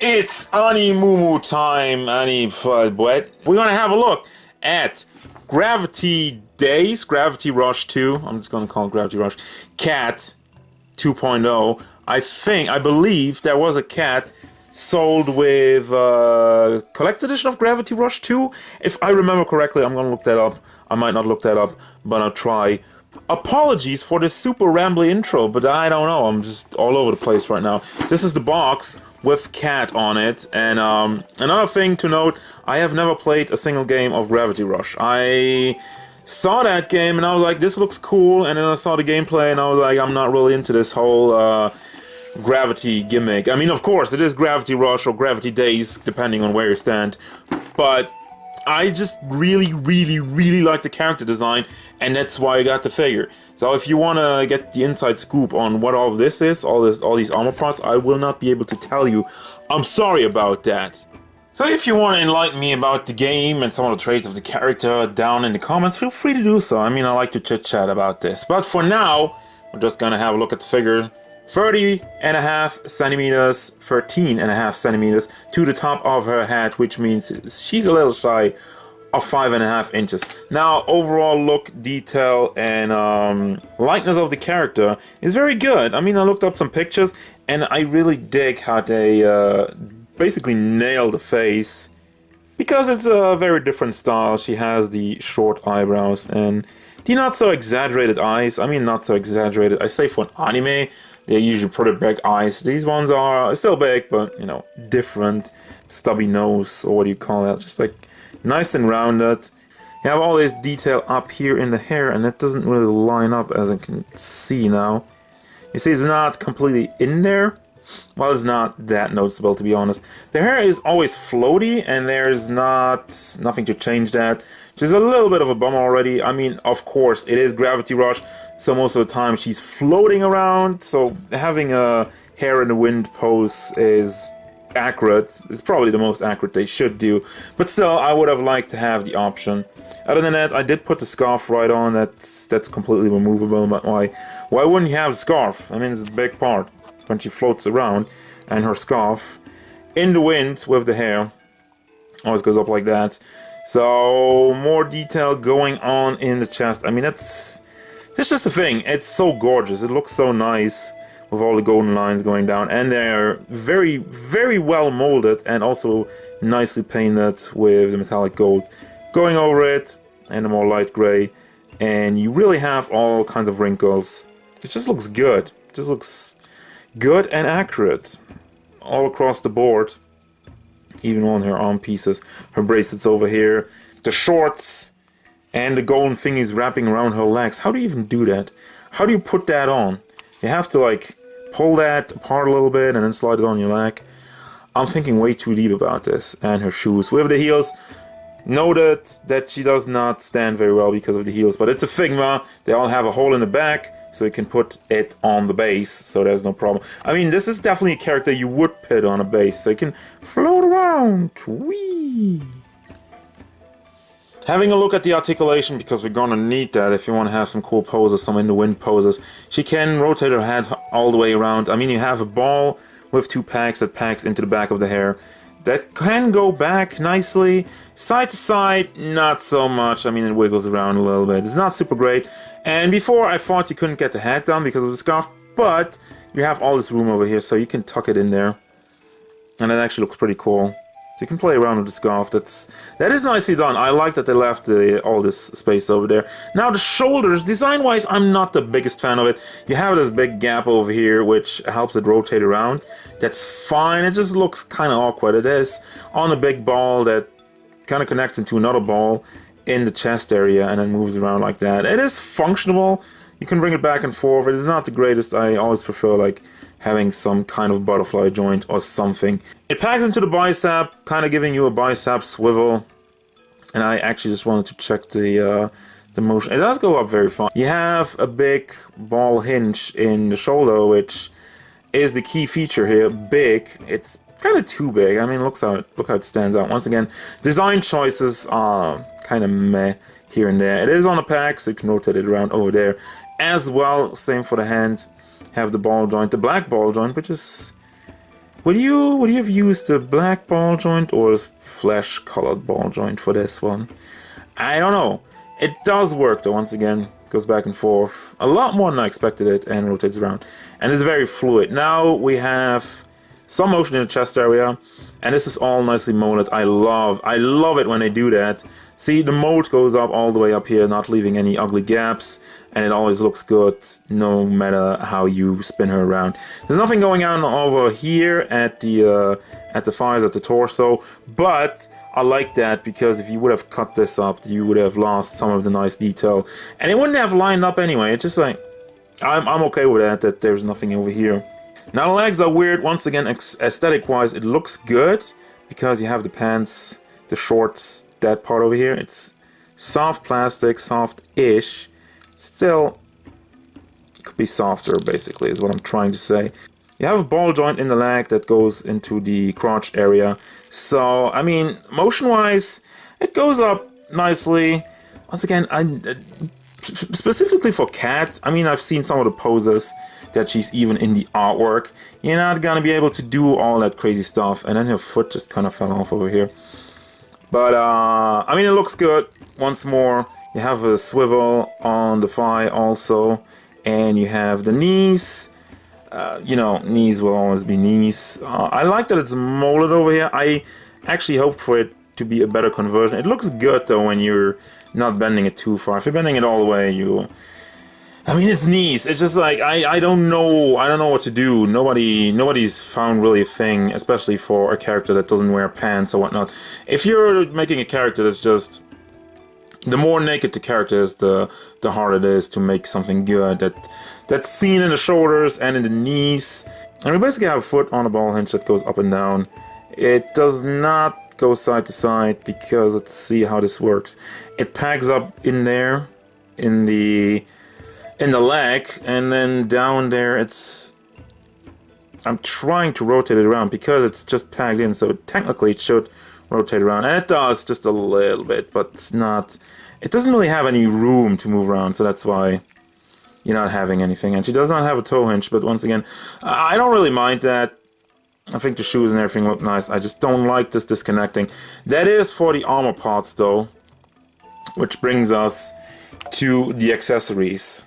It's Ani Mumu time, Ani Wet. We're gonna have a look at Gravity Days, Gravity Rush 2. I'm just gonna call it Gravity Rush. Cat 2.0. I believe there was a cat sold with collector's edition of Gravity Rush 2. If I remember correctly, I'm gonna look that up. I might not look that up, but I'll try. Apologies for this super rambly intro, but I don't know. I'm just all over the place right now. This is the box with Cat on it, and another thing to note, I have never played a single game of Gravity Rush. I saw that game and I was like, this looks cool, and then I saw the gameplay and I was like, I'm not really into this whole gravity gimmick. I mean, of course, it is Gravity Rush or Gravity Days, depending on where you stand, but I just really like the character design, and that's why I got the figure. So if you want to get the inside scoop on what all this is, all these armor parts, I will not be able to tell you. I'm sorry about that. So if you want to enlighten me about the game and some of the traits of the character down in the comments, feel free to do so. I mean, I like to chit-chat about this. But for now, we're just gonna have a look at the figure. 30.5 centimeters, 13.5 centimeters to the top of her head, which means she's a little shy of 5.5 inches. Now, overall look, detail, and likeness of the character is very good. I mean, I looked up some pictures, and I really dig how they basically nail the face, because it's a very different style. She has the short eyebrows and the not so exaggerated eyes. I mean, not so exaggerated. I say for an anime, they're usually pretty big eyes. These ones are still big, but, you know, different. Stubby nose, or what do you call that? Just like nice and rounded. You have all this detail up here in the hair, and it doesn't really line up, as I can see now. You see, it's not completely in there. Well, it's not that noticeable, to be honest. The hair is always floaty, and there's nothing to change that. Which is a little bit of a bummer already. I mean, of course, it is Gravity Rush, so most of the time she's floating around, so having a hair in the wind pose is accurate. It's probably the most accurate they should do, but still, I would have liked to have the option. Other than that, I did put the scarf right on. That's completely removable, but why wouldn't you have a scarf? I mean, it's a big part when she floats around, and her scarf in the wind with the hair always goes up like that. So more detail going on in the chest. I mean, that's just the thing. It's so gorgeous. It looks so nice with all the golden lines going down, and they're very well molded and also nicely painted with the metallic gold going over it and the more light gray, and you really have all kinds of wrinkles. It just looks good. It just looks good and accurate all across the board. Even on her arm pieces, her bracelets over here, the shorts, and the golden thingies wrapping around her legs. How do you even do that? How do you put that on? You have to like pull that apart a little bit and then slide it on your leg. I'm thinking way too deep about this. And her shoes with the heels. Noted that she does not stand very well because of the heels, but it's a Figma. They all have a hole in the back, so you can put it on the base, so there's no problem. I mean, this is definitely a character you would put on a base, so you can float around. Whee! Having a look at the articulation, because we're gonna need that if you want to have some cool poses, some in the wind poses. She can rotate her head all the way around. I mean, you have a ball with two pegs that pegs into the back of the hair. That can go back nicely. Side to side, not so much. I mean, it wiggles around a little bit. It's not super great. And before, I thought you couldn't get the head down because of the scarf, but you have all this room over here, so you can tuck it in there. And that actually looks pretty cool. So you can play around with the scarf. That is nicely done. I like that they left all this space over there. Now the shoulders, design-wise, I'm not the biggest fan of it. You have this big gap over here, which helps it rotate around. That's fine. It just looks kind of awkward. It is on a big ball that kind of connects into another ball in the chest area and then moves around like that. It is functional. You can bring it back and forth. It is not the greatest. I always prefer like having some kind of butterfly joint or something. It packs into the bicep, kind of giving you a bicep swivel. And I actually just wanted to check the motion. It does go up very far. You have a big ball hinge in the shoulder, which is the key feature here. Big. It's kind of too big. I mean, look how it stands out. Once again, design choices are kind of meh here and there. It is on a pack, so you can rotate it around over there as well. Same for the hand. Have the ball joint, the black ball joint, which is Would you have used the black ball joint or a flesh colored ball joint for this one? I don't know. It does work though, once again. Goes back and forth a lot more than I expected it, and rotates around. And it's very fluid. Now we have some motion in the chest area, and this is all nicely molded. I love it when they do that. See, the mold goes up all the way up here, not leaving any ugly gaps, and it always looks good no matter how you spin her around. There's nothing going on over here at the thighs, at the torso, but I like that because if you would have cut this up, you would have lost some of the nice detail, and it wouldn't have lined up anyway. It's just like, I'm okay with that there's nothing over here. Now the legs are weird. Once again, aesthetic-wise, it looks good because you have the pants, the shorts, that part over here. It's soft plastic, soft-ish. Still, it could be softer, basically, is what I'm trying to say. You have a ball joint in the leg that goes into the crotch area. So, I mean, motion-wise, it goes up nicely. Once again, specifically for Cat, I mean, I've seen some of the poses that she's even in the artwork. You're not gonna be able to do all that crazy stuff. And then her foot just kind of fell off over here. But, I mean, it looks good. Once more, you have a swivel on the thigh also. And you have the knees. You know, knees will always be knees. I like that it's molded over here. I actually hoped for it to be a better conversion. It looks good, though, when you're not bending it too far. If you're bending it all the way, I mean, it's knees. It's just like, I don't know. I don't know what to do. Nobody's found really a thing, especially for a character that doesn't wear pants or whatnot. If you're making a character that's just, the more naked the character is, the harder it is to make something good that's seen in the shoulders and in the knees. And we basically have a foot on a ball hinge that goes up and down. It does not go side to side because, let's see how this works. It pegs up in there, in the leg, and then down there I'm trying to rotate it around because it's just pegged in, so technically it should rotate around, and it does just a little bit, but it doesn't really have any room to move around, so that's why you're not having anything. And she does not have a toe hinge, but once again, I don't really mind that. I think the shoes and everything look nice. I just don't like this disconnecting. That is for the armor parts though, which brings us to the accessories.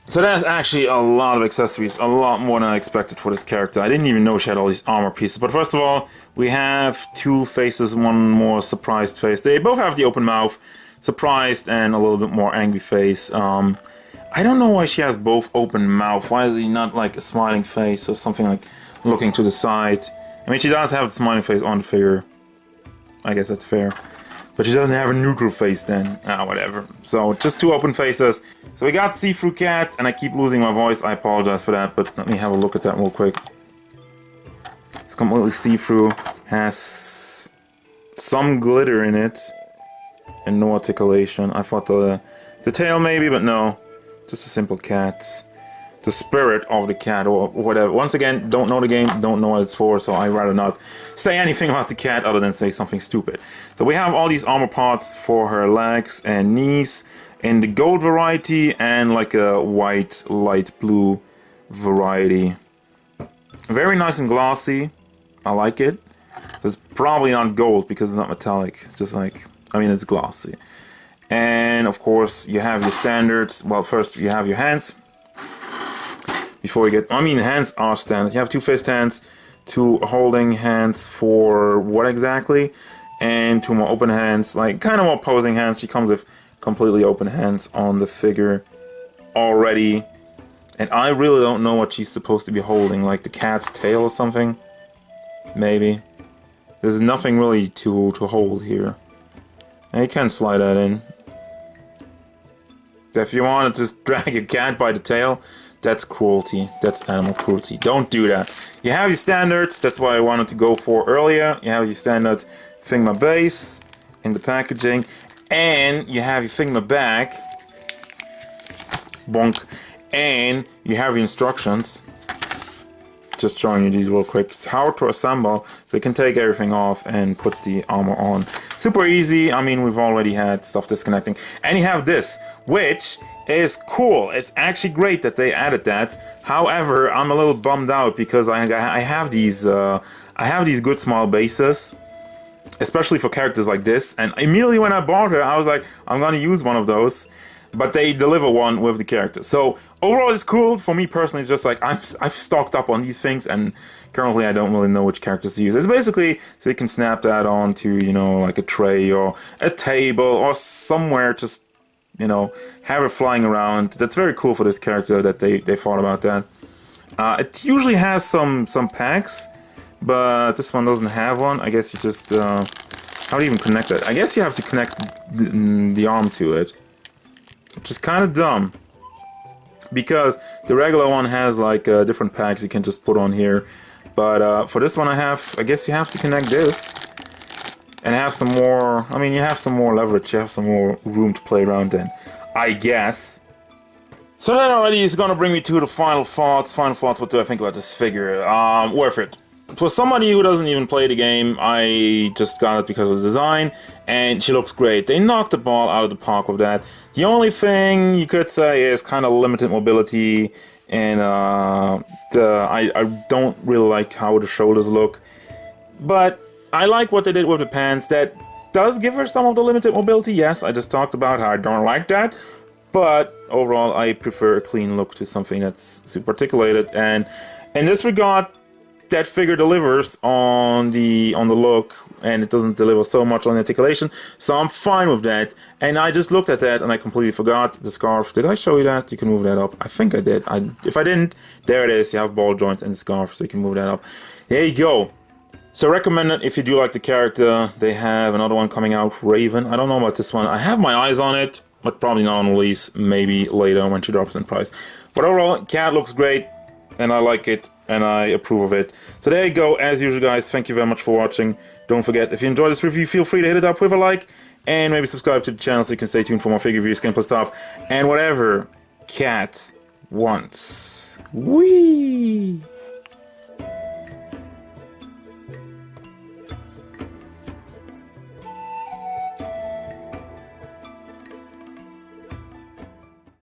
So that's actually a lot of accessories, a lot more than I expected for this character. I didn't even know she had all these armor pieces. But first of all, we have two faces, one more surprised face. They both have the open mouth, surprised, and a little bit more angry face. I don't know why she has both open mouth. Why is he not like a smiling face or something like looking to the side? I mean, she does have the smiling face on the figure. I guess that's fair. But she doesn't have a neutral face then. Whatever. So, just two open faces. So we got See-Through Cat, and I keep losing my voice. I apologize for that, but let me have a look at that real quick. It's completely see-through. Has some glitter in it. And no articulation. I thought the tail maybe, but no. Just a simple cat. The spirit of the cat, or whatever. Once again, don't know the game, don't know what it's for, so I'd rather not say anything about the cat other than say something stupid. So we have all these armor parts for her legs and knees in the gold variety and like a white, light blue variety. Very nice and glossy. I like it. It's probably not gold because it's not metallic. It's just like, I mean, it's glossy. And of course, you have your standards. Well, first you have your hands. Before we get, I mean, hands are standard. You have two fist hands, two holding hands for what exactly, and two more open hands, like kind of more posing hands. She comes with completely open hands on the figure already. And I really don't know what she's supposed to be holding, like the cat's tail or something. Maybe. There's nothing really to hold here. And you can slide that in. If you want to just drag a cat by the tail, that's cruelty. That's animal cruelty. Don't do that. You have your standards. That's what I wanted to go for earlier. You have your standard Figma base in the packaging. And you have your Figma back. Bonk. And you have your instructions. just showing you these real quick. It's how to assemble, so you can take everything off and put the armor on. Super easy. I mean, we've already had stuff disconnecting. And you have this, which is cool. It's actually great that they added that. However, I'm a little bummed out because I have these good small bases, especially for characters like this. And immediately when I bought her, I was like, I'm gonna use one of those. But they deliver one with the character. So overall, it's cool. For me personally, it's just like I've stocked up on these things, and currently I don't really know which characters to use. It's basically so you can snap that onto, you know, like a tray or a table or somewhere, just, you know, have it flying around. That's very cool for this character that they thought about that. It usually has some packs, but this one doesn't have one. I guess you just how do you even connect it? I guess you have to connect the arm to it. Which is kind of dumb, because the regular one has like different packs you can just put on here, but for this one I guess you have to connect this and have some more. I mean, you have some more leverage, you have some more room to play around in, I guess. So that already is gonna bring me to the final thoughts. What do I think about this figure? Worth it. For somebody who doesn't even play the game, I just got it because of the design, and she looks great. They knocked the ball out of the park with that. The only thing you could say is kind of limited mobility, and I don't really like how the shoulders look. But I like what they did with the pants. That does give her some of the limited mobility. Yes, I just talked about how I don't like that. But overall, I prefer a clean look to something that's super articulated. And in this regard, that figure delivers on the look, and it doesn't deliver so much on the articulation, so I'm fine with that. And I just looked at that and I completely forgot the scarf. Did I show you that? You can move that up. I think I did. If I didn't, there it is. You have ball joints and the scarf, so you can move that up. There you go. So recommend it if you do like the character. They have another one coming out, Raven. I don't know about this one. I have my eyes on it, but probably not on release. Maybe later when she drops in price. But overall, cat looks great, and I like it, and I approve of it. So there you go. As usual, guys, thank you very much for watching. Don't forget, if you enjoyed this review, feel free to hit it up with a like, and maybe subscribe to the channel so you can stay tuned for more figure reviews, gameplay stuff, and whatever cat wants. Whee!